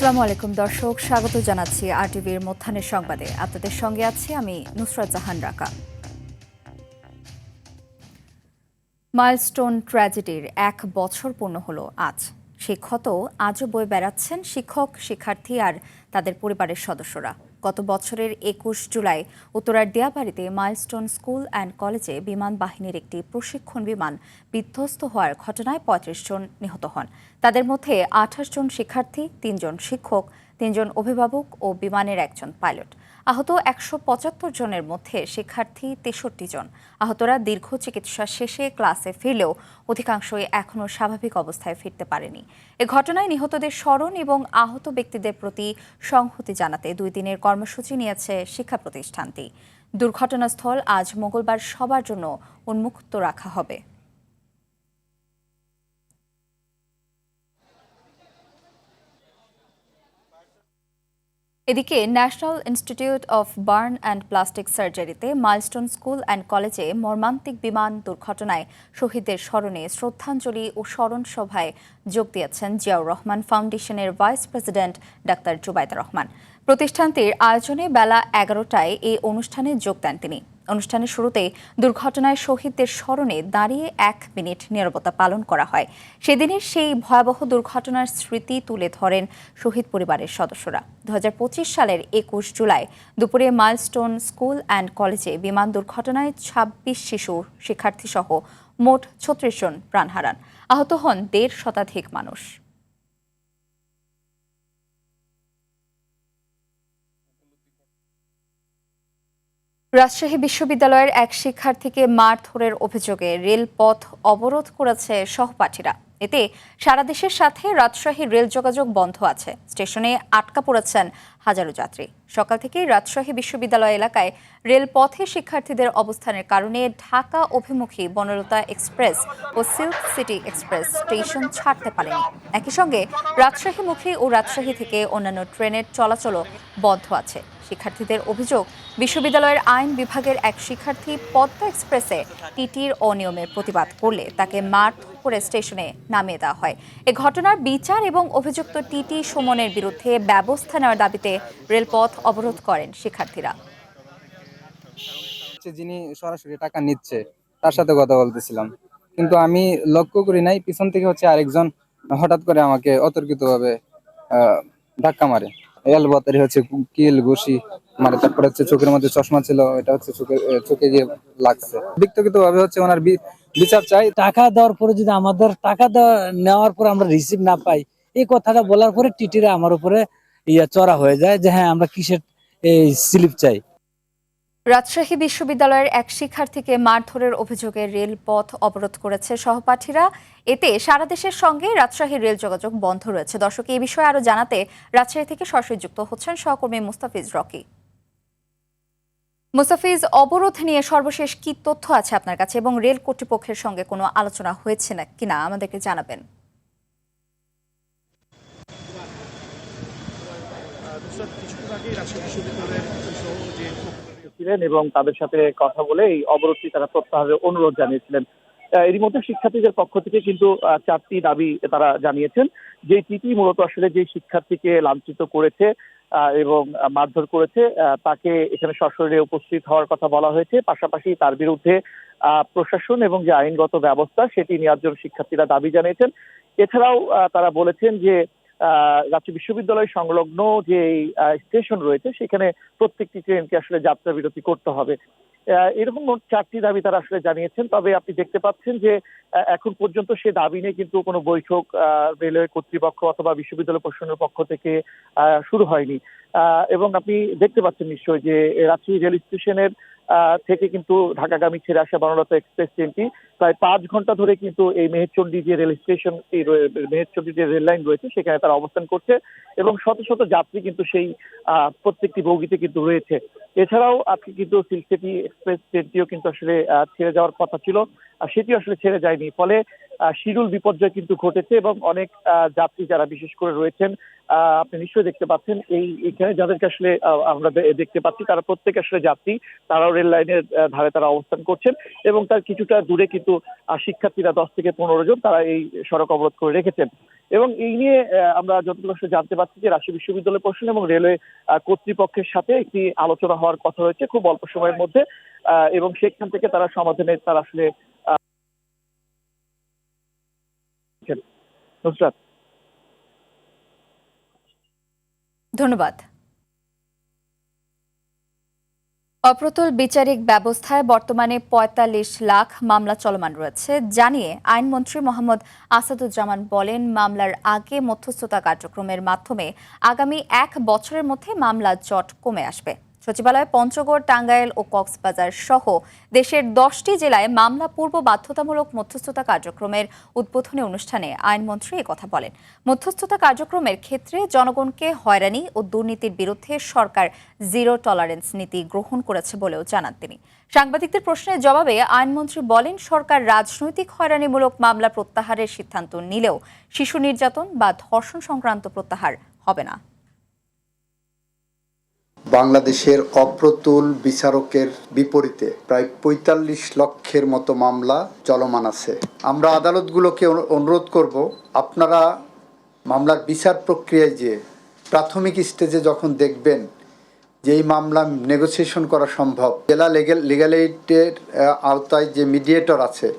আসসালামু আলাইকুম দর্শক, স্বাগত জানাচ্ছি আরটিভির মধ্যাহ্নের সংবাদে। আপনাদের সঙ্গে আছি আমি নুসরাত জাহান রাকা। মাইলস্টোন ট্র্যাজেডির 1 বছর পূর্ণ হলো আজ। সেই ক্ষত আজও বয়ে বেড়াচ্ছেন শিক্ষক, শিক্ষার্থী আর তাদের পরিবারের সদস্যরা। গত বছরের 21 জুলাই উত্তরার দিয়াবাড়িতে মাইলস্টোন স্কুল অ্যান্ড কলেজে বিমান বাহিনীর একটি প্রশিক্ষণ বিমান বিধ্বস্ত হওয়ার ঘটনায় 35 জন নিহত হন। তাদের মধ্যে 28 জন শিক্ষার্থী, 3 জন শিক্ষক, 3 জন অভিভাবক ও বিমানের 1 জন পাইলট। আহত 175 জনের মধ্যে শিক্ষার্থী 63 জন। আহতরা দীর্ঘ চিকিৎসা শেষে ক্লাসে ফিরলেও অধিকাংশই এখনও স্বাভাবিক অবস্থায় ফিরতে পারেনি। এ ঘটনায় নিহতদের স্মরণ এবং আহত ব্যক্তিদের প্রতি সংহতি জানাতে 2 দিনের কর্মসূচি নিয়েছে শিক্ষা প্রতিষ্ঠানটি। দুর্ঘটনাস্থল আজ মঙ্গলবার সবার জন্য উন্মুক্ত রাখা হবে। এদিকে national institute of burn and plastic সার্জারিতে মাইলস্টোন স্কুল অ্যান্ড কলেজে মর্মান্তিক বিমান দুর্ঘটনায় শহীদদের স্মরণে শ্রদ্ধাঞ্জলি ও স্মরণ সভায় যোগ দিয়েছেন জিয়াউর রহমান ফাউন্ডেশনের vice president doctor Zubaida Rahman. প্রতিষ্ঠানটির আয়োজনে বেলা 11টায় এই অনুষ্ঠানে যোগ দেন তিনি। অনুষ্ঠানের শুরুতে দুর্ঘটনায় শহীদদের স্মরণে দাঁড়িয়ে 1 মিনিট নীরবতা পালন করা হয়। সেদিনের সেই ভয়াবহ দুর্ঘটনার স্মৃতি তুলে ধরেন শহীদ পরিবারের সদস্যরা। 2025 সালের 21 জুলাই দুপুরে মাইলস্টোন স্কুল অ্যান্ড কলেজে বিমান দুর্ঘটনায় 26 শিশু, শিক্ষার্থী সহ মোট 36 জন প্রাণ হারান। আহত হন 1.5 শতাধিক মানুষ। রাজশাহী বিশ্ববিদ্যালয়ের এক শিক্ষার্থীকে মারধরের অভিযোগে রেলপথ অবরোধ করেছে সহপাঠীরা। এতে সারা দেশের সাথে রাজশাহীর রেল যোগাযোগ বন্ধ আছে। স্টেশনে আটকা পড়েছেন হাজারো যাত্রী। সকাল থেকেই রাজশাহী বিশ্ববিদ্যালয় এলাকায় রেলপথে শিক্ষার্থীদের অবস্থানের কারণে ঢাকা অভিমুখী বনলতা এক্সপ্রেস ও সিল্ক সিটি এক্সপ্রেস স্টেশন ছাড়তে পারেনি। একই সঙ্গে রাজশাহীমুখী ও রাজশাহী থেকে অন্যান্য ট্রেনের চলাচলও বন্ধ আছে। শিক্ষার্থীদের অভিযোগ, বিশ্ববিদ্যালয়ের আইন বিভাগের এক শিক্ষার্থী পদ্মা এক্সপ্রেসে টিটির অনিয়মের প্রতিবাদ করলে তাকে মারধর করে স্টেশনে নামিয়ে দেওয়া হয়। এ ঘটনার বিচার এবং অভিযুক্ত টিটি সুমনের বিরুদ্ধে ব্যবস্থা নেওয়ার দাবিতে রেলপথ অবরোধ করেন শিক্ষার্থীরা। যিনি সরাসরি টাকা নিচ্ছে তার সাথে কথা বলতেছিলাম, কিন্তু আমি লক্ষ্য করি নাই পিছন থেকে আরেকজন হঠাৎ করে আমাকে অতর্কিতভাবে ধাক্কা মারে। এলবতারি কিল ঘুষি মারে। তারপরে চোখের মধ্যে চশমা ছিল, এটা চোখে গিয়ে লাগছে। ব্যক্তিগত ভাবে ওনার বিচার চাই। টাকা দেওয়ার পরে যদি আমাদের টাকা নেওয়ার পর আমরা রিসিভ না পাই, এই কথাটা বলার পরে টিটিরা আমার উপরে চড়া হয়ে যায় যে হ্যাঁ আমরা কিসের এই স্লিপ চাই। রাজশাহী বিশ্ববিদ্যালয়ের এক শিক্ষার্থীকে মারধরের অভিযোগে রেলপথ অবরোধ করেছে সহপাঠীরা। এতে সারা দেশের সঙ্গে রাজশাহীর রেল যোগাযোগ বন্ধ রয়েছে। দর্শক, এই বিষয়ে আরো জানাতে রাজশাহী থেকে সরাসরি যুক্ত হচ্ছেন সহকর্মী মুস্তাফিজ রকি। মুস্তাফিজ, অবরোধ নিয়ে সর্বশেষ কি তথ্য আছে আপনার কাছে এবং রেল কর্তৃপক্ষের সঙ্গে কোনো আলোচনা হয়েছে না কিনা আমাদেরকে জানাবেন। ছিলেন এবং তাদের সাথে কথা বলে এই অবরোধটি তারা প্রত্যাহারের অনুরোধ জানিয়েছিলেন। এরই মধ্যে শিক্ষার্থীদের পক্ষ থেকে কিন্তু 4টি দাবি তারা জানিয়েছেন। যে টিটি মূলত আসলে যে শিক্ষার্থীকে লাঞ্ছিত করেছে এবং মারধর করেছে তাকে এখানে সশরীরে উপস্থিত হওয়ার কথা বলা হয়েছে। পাশাপাশি তার বিরুদ্ধে প্রশাসন এবং যে আইনগত ব্যবস্থা সেটি নেওয়ার জন্য শিক্ষার্থীরা দাবি জানিয়েছেন। এছাড়াও তারা বলেছেন যে রাজশাহী বিশ্ববিদ্যালয় সংলগ্ন যে স্টেশন রয়েছে সেখানে প্রত্যেকটি ট্রেনকে আসলে যাত্রা বিরতি করতে হবে। এরকম মোট 4টি দাবি তারা আসলে জানিয়েছেন। তবে আপনি দেখতে পাচ্ছেন যে এখন পর্যন্ত সে দাবি নিয়ে কিন্তু কোনো বৈঠক রেলওয়ে কর্তৃপক্ষ অথবা বিশ্ববিদ্যালয় প্রশাসনের পক্ষ থেকে শুরু হয়নি। এবং আপনি দেখতে পাচ্ছেন নিশ্চয়ই যে রাজশাহী রেল স্টেশনের থেকে কিন্তু ঢাকাগামী ছেড়ে আসা বনলতা এক্সপ্রেস ট্রেনটি প্রায় 5 ঘন্টা ধরে কিন্তু এই মেহেরচণ্ডী যে রেল স্টেশন, এই মেহেরচণ্ডী যে রেল লাইন রয়েছে সেখানে তারা অবস্থান করছে এবং শত শত যাত্রী কিন্তু সেই প্রত্যেকটি বগিতে কিন্তু রয়েছে। এছাড়াও আজকে কিন্তু সিল্ক সিটি এক্সপ্রেস ট্রেনটিও কিন্তু আসলে ছেড়ে যাওয়ার কথা ছিল, আর সেটিও আসলে ছেড়ে যায়নি। ফলে শিরুল বিপর্যয় কিন্তু ঘটেছে এবং অনেক যাত্রী যারা বিশেষ করে রয়েছেন আপনি নিশ্চয়ই দেখতে পাচ্ছেন এখানে যাদেরকে আসলে আমরা দেখতে পাচ্ছি তারা প্রত্যেকে আসলে যাত্রী, তারাও রেল লাইনের ধারে তারা অবস্থান করছেন এবং তার কিছুটা দূরে কিন্তু শিক্ষার্থীরা 10 থেকে 15 জন তারা এই সড়ক অবরোধ করে রেখেছেন। এবং এই নিয়ে আমরা যতটুকু আসলে জানতে পারছি যে রাজশাহী বিশ্ববিদ্যালয় প্রশাসন এবং রেলওয়ে কর্তৃপক্ষের সাথে একটি আলোচনা হওয়ার কথা রয়েছে খুব অল্প সময়ের মধ্যে, এবং সেখান থেকে তারা সমাধানের তারা আসলে নুসরাত। ধন্যবাদ। অপ্রতুল বিচারিক ব্যবস্থায় বর্তমানে ৪৫ লাখ মামলা চলমান রয়েছে জানিয়ে আইনমন্ত্রী মোহাম্মদ আসাদুজ্জামান বলেন, মামলার আগে মধ্যস্থতা কার্যক্রমের মাধ্যমে আগামী ১ বছরের মধ্যে মামলা জট কমে আসবে। সচিবালয় পঞ্চগড়, টাঙ্গাইল ও কক্সবাজার সহ দেশের ১০টি জেলায় মামলা পূর্ব বাধ্যতামূলক মধ্যস্থতা কার্যক্রমের উদ্বোধনী অনুষ্ঠানে আইনমন্ত্রী একথা বলেন। মধ্যস্থতা কার্যক্রমের ক্ষেত্রে জনগণকে হয়রানি ও দুর্নীতির বিরুদ্ধে সরকার জিরো টলারেন্স নীতি গ্রহণ করেছে বলেও জানান তিনি। সাংবাদিকদের প্রশ্নের জবাবে আইনমন্ত্রী বলেন, সরকার রাজনৈতিক হয়রানিমূলক মামলা প্রত্যাহারের সিদ্ধান্ত নিলেও শিশু নির্যাতন বা ধর্ষণ সংক্রান্ত প্রত্যাহার হবে না। বাংলাদেশের অপ্রতুল বিচারকের বিপরীতে প্রায় ৪৫ লক্ষের মতো মামলা চলমান আছে। আমরা আদালতগুলোকে অনুরোধ করব, আপনারা মামলার বিচার প্রক্রিয়ায় যে প্রাথমিক স্টেজে যখন দেখবেন যে এই মামলা নেগোসিয়েশন করা সম্ভব, জেলা লিগ্যাল এইডের আওতায় যে মিডিয়েটর আছে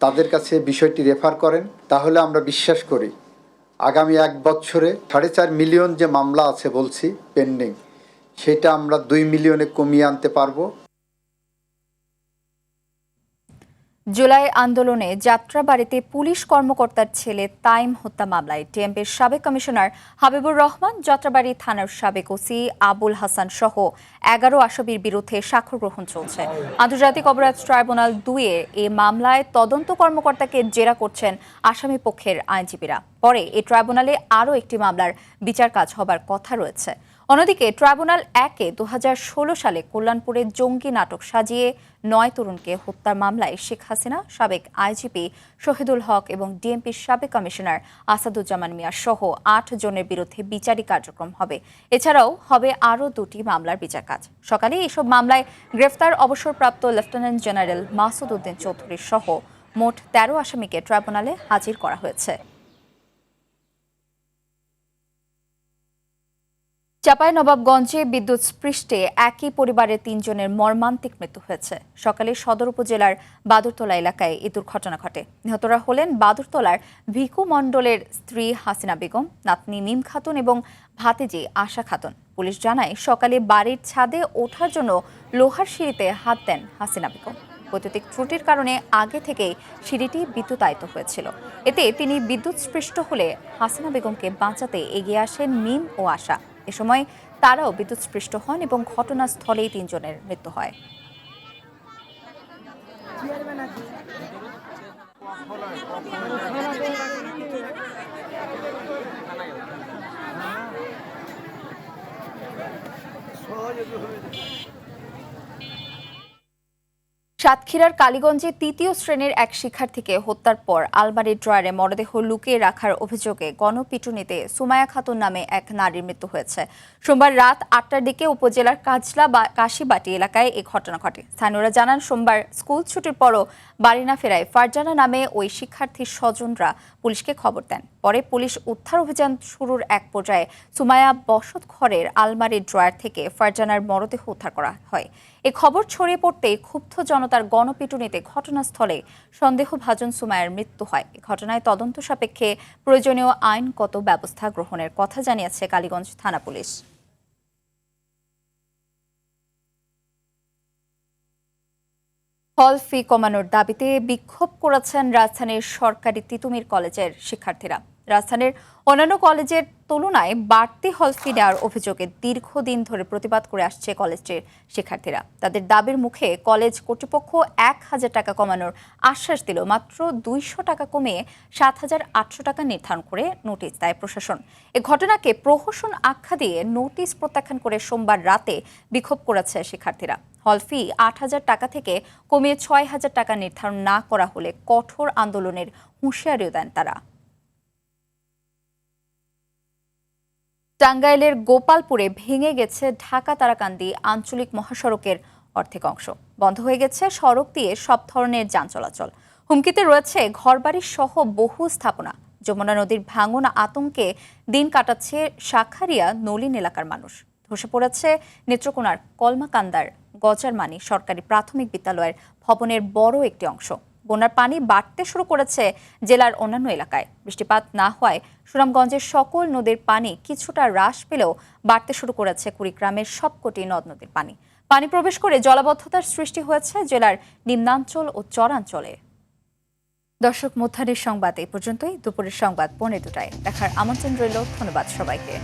তাদের কাছে বিষয়টি রেফার করেন, তাহলে আমরা বিশ্বাস করি আগামী ১ বছরে ৪.৫ মিলিয়ন যে মামলা আছে বলছি পেন্ডিং, সেটা আমরা ২ মিলিয়নে কমিয়ে আনতে পারবো। জুলাই আন্দোলনে যাত্রাবাড়ীতে পুলিশ কর্মকর্তার ছেলে তাইম হত্যা মামলায় ডিএমপির সাবেক কমিশনার হাবিবুর রহমান, যাত্রাবাড়ী থানার সাবেক ওসি আবুল হাসান সহ ১১ আসামির বিরুদ্ধে সাক্ষ্য গ্রহণ চলছে। আন্তর্জাতিক অপরাধ ট্রাইব্যুনাল ২-এর এই মামলায় তদন্ত কর্মকর্তাকে জেরা করছেন আসামি পক্ষের আইনজীবীরা। পরে এই ট্রাইব্যুনালে আরও একটি মামলার বিচার কাজ হবার কথা রয়েছে। অন্যদিকে ট্রাইব্যুনাল ১-এ ২০১৬ সালে কল্যাণপুরে জঙ্গি নাটক সাজিয়ে ৯ তরুণকে হত্যার মামলায় শেখ হাসিনা, সাবেক আইজিপি শহীদুল হক এবং ডিএমপির সাবেক কমিশনার আসাদুজ্জামান মিয়া সহ ৮ জনের বিরুদ্ধে বিচারিক কার্যক্রম হবে। এছাড়াও হবে আরও ২টি মামলার বিচার কাজ। সকালে এসব মামলায় গ্রেফতার অবসরপ্রাপ্ত লেফটেন্যান্ট জেনারেল মাসুদ উদ্দিন চৌধুরী সহ মোট ১৩ আসামিকে ট্রাইব্যুনালে হাজির করা হয়েছে। চাঁপাইনবাবগঞ্জে বিদ্যুৎস্পৃষ্টে একই পরিবারের ৩ জনের মর্মান্তিক মৃত্যু হয়েছে। সকালে সদর উপজেলার বাদুরতলা এলাকায় এই দুর্ঘটনা ঘটে। নিহতরা হলেন বাদুরতলার ভিকু মণ্ডলের স্ত্রী হাসিনা বেগম, নাতনি মিম খাতুন এবং ভাতিজি আশা খাতুন। পুলিশ জানায়, সকালে বাড়ির ছাদে ওঠার জন্য লোহার সিঁড়িতে হাত দেন হাসিনা বেগম। বৈদ্যুতিক ত্রুটির কারণে আগে থেকেই সিঁড়িটি বিদ্যুতায়িত হয়েছিল। এতে তিনি বিদ্যুৎস্পৃষ্ট হলে হাসিনা বেগমকে বাঁচাতে এগিয়ে আসেন মিম ও আশা। এ সময় তারাও বিদ্যুৎস্পৃষ্ট হন এবং ঘটনাস্থলেই ৩ জনের মৃত্যু হয়। সাতক্ষীরার কালীগঞ্জে ৩য় শ্রেণীর এক শিক্ষার্থীকে হত্যার পর আলমারির ড্রয়ারে মরদেহ লুকিয়ে রাখার অভিযোগে গণপিটুনিতে সুমায়া খাতুন নামে এক নারীর মৃত্যু হয়েছে। সোমবার রাত ৮টার দিকে উপজেলার কাজলা কাশিবাটি এলাকায় এই ঘটনা ঘটে। স্থানীয়রা জানান, সোমবার স্কুল ছুটির পরও বাড়ি না ফেরায় ফারজানা নামে ওই শিক্ষার্থীর স্বজনরা পুলিশকে খবর দেন। পরে পুলিশ উদ্ধার অভিযান শুরুর এক পর্যায়ে সুমায়া বসত ঘরের আলমারির ড্রয়ার থেকে ফারজানার মরদেহ উদ্ধার করা হয়। এ খবর ছড়িয়ে পড়তেই ক্ষুব্ধ জনতার গণপিটুনিতে ঘটনাস্থলে সন্দেহভাজন সুমায়ার মৃত্যু হয়। এ ঘটনায় তদন্ত সাপেক্ষে প্রয়োজনীয় আইনগত ব্যবস্থা গ্রহণের কথা জানিয়েছে কালীগঞ্জ থানা পুলিশ। হল ফি কমানোর দাবিতে বিক্ষোভ করেছেন রাজধানীর সরকারি তিতুমির কলেজের শিক্ষার্থীরা। রাজধানীর অন্যান্য কলেজের তুলনায় বাড়তি হল ফি নেওয়ার অভিযোগে দীর্ঘদিন ধরে প্রতিবাদ করে আসছে কলেজের শিক্ষার্থীরা। তাদের দাবির মুখে কলেজ কর্তৃপক্ষ 1,000 টাকা কমানোর আশ্বাস দিল মাত্র 200 টাকা কমিয়ে 7,800 টাকা নির্ধারণ করে নোটিশ দেয় প্রশাসন। এ ঘটনাকে প্রহসন আখ্যা দিয়ে নোটিশ প্রত্যাখ্যান করে সোমবার রাতে বিক্ষোভ করেছে শিক্ষার্থীরা। হল ফি 8,000 টাকা থেকে কমিয়ে 6,000 টাকা নির্ধারণ না করা হলে কঠোর আন্দোলনের হুঁশিয়ারিও দেন তারা। টাঙ্গাইলের গোপালপুরে ভেঙে গেছে ঢাকা তারাকান্দি আঞ্চলিক মহাসড়কের অর্ধেক অংশ। বন্ধ হয়ে গেছে সড়ক দিয়ে সব ধরনের যান চলাচল। হুমকিতে রয়েছে ঘরবাড়ি সহ বহু স্থাপনা। যমুনা নদীর ভাঙন আতঙ্কে দিন কাটাচ্ছে শাখারিয়া নলিন এলাকার মানুষ। ধসে পড়েছে নেত্রকোনার কলমাকান্দার গজারমানি সরকারি প্রাথমিক বিদ্যালয়ের ভবনের বড় একটি অংশ। বন্যার পানি বাড়তে শুরু করেছে জেলার অন্যান্য এলাকায়। বৃষ্টিপাত না হওয়ায় সুনামগঞ্জের সকল নদীর পানি কিছুটা হ্রাস পেলেও বাড়তে শুরু করেছে কুড়িগ্রামের সবকটি নদ নদীর পানি। পানি প্রবেশ করে জলাবদ্ধতার সৃষ্টি হয়েছে জেলার নিম্নাঞ্চল ও চরাঞ্চলে। দর্শক, মধ্যাহ্নের সংবাদ এই পর্যন্তই। দুপুরের সংবাদ 2:15টায় দেখার আমন্ত্রণ রইল। ধন্যবাদ সবাইকে।